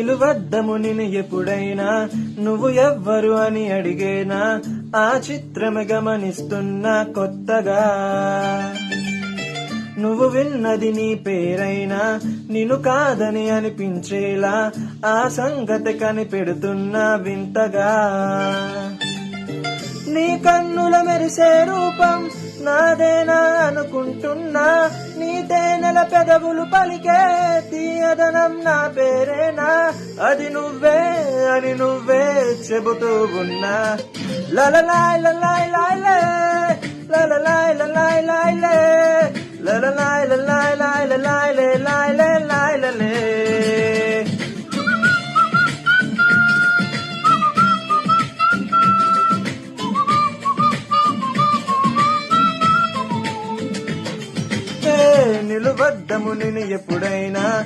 నిలువద్దము నిన్ను ఎప్పుడైనా నువ్వు ఎవ్వరు అని అడిగేనా ఆ చిత్రమే గమనిస్తున్నా కొత్తగా నువ్వు విన్నది నీ పేరైనా నిన్ను కాదని అనిపించేలా ఆ సంగతి కనిపెడుతున్నా వింతగా నీ కన్నుల మెరిసే రూపం నాదేనా అనుకుంటున్నా నీ తేనెల పెదవులు పలికే తీయదనం నా పేరేనా అది నువ్వే అని నువ్వే చెబుతూ ఉన్నా లలలాయ్ లలాయ్ లాయ్లే లలలాయ్ లలాయ్ లాయ్లే లలలాయ్ లలాయ్ లాయ్లే లాయ్లే లాయ్లే లాయ్లే నిలువద్దము నిన్ను ఎప్పుడైనా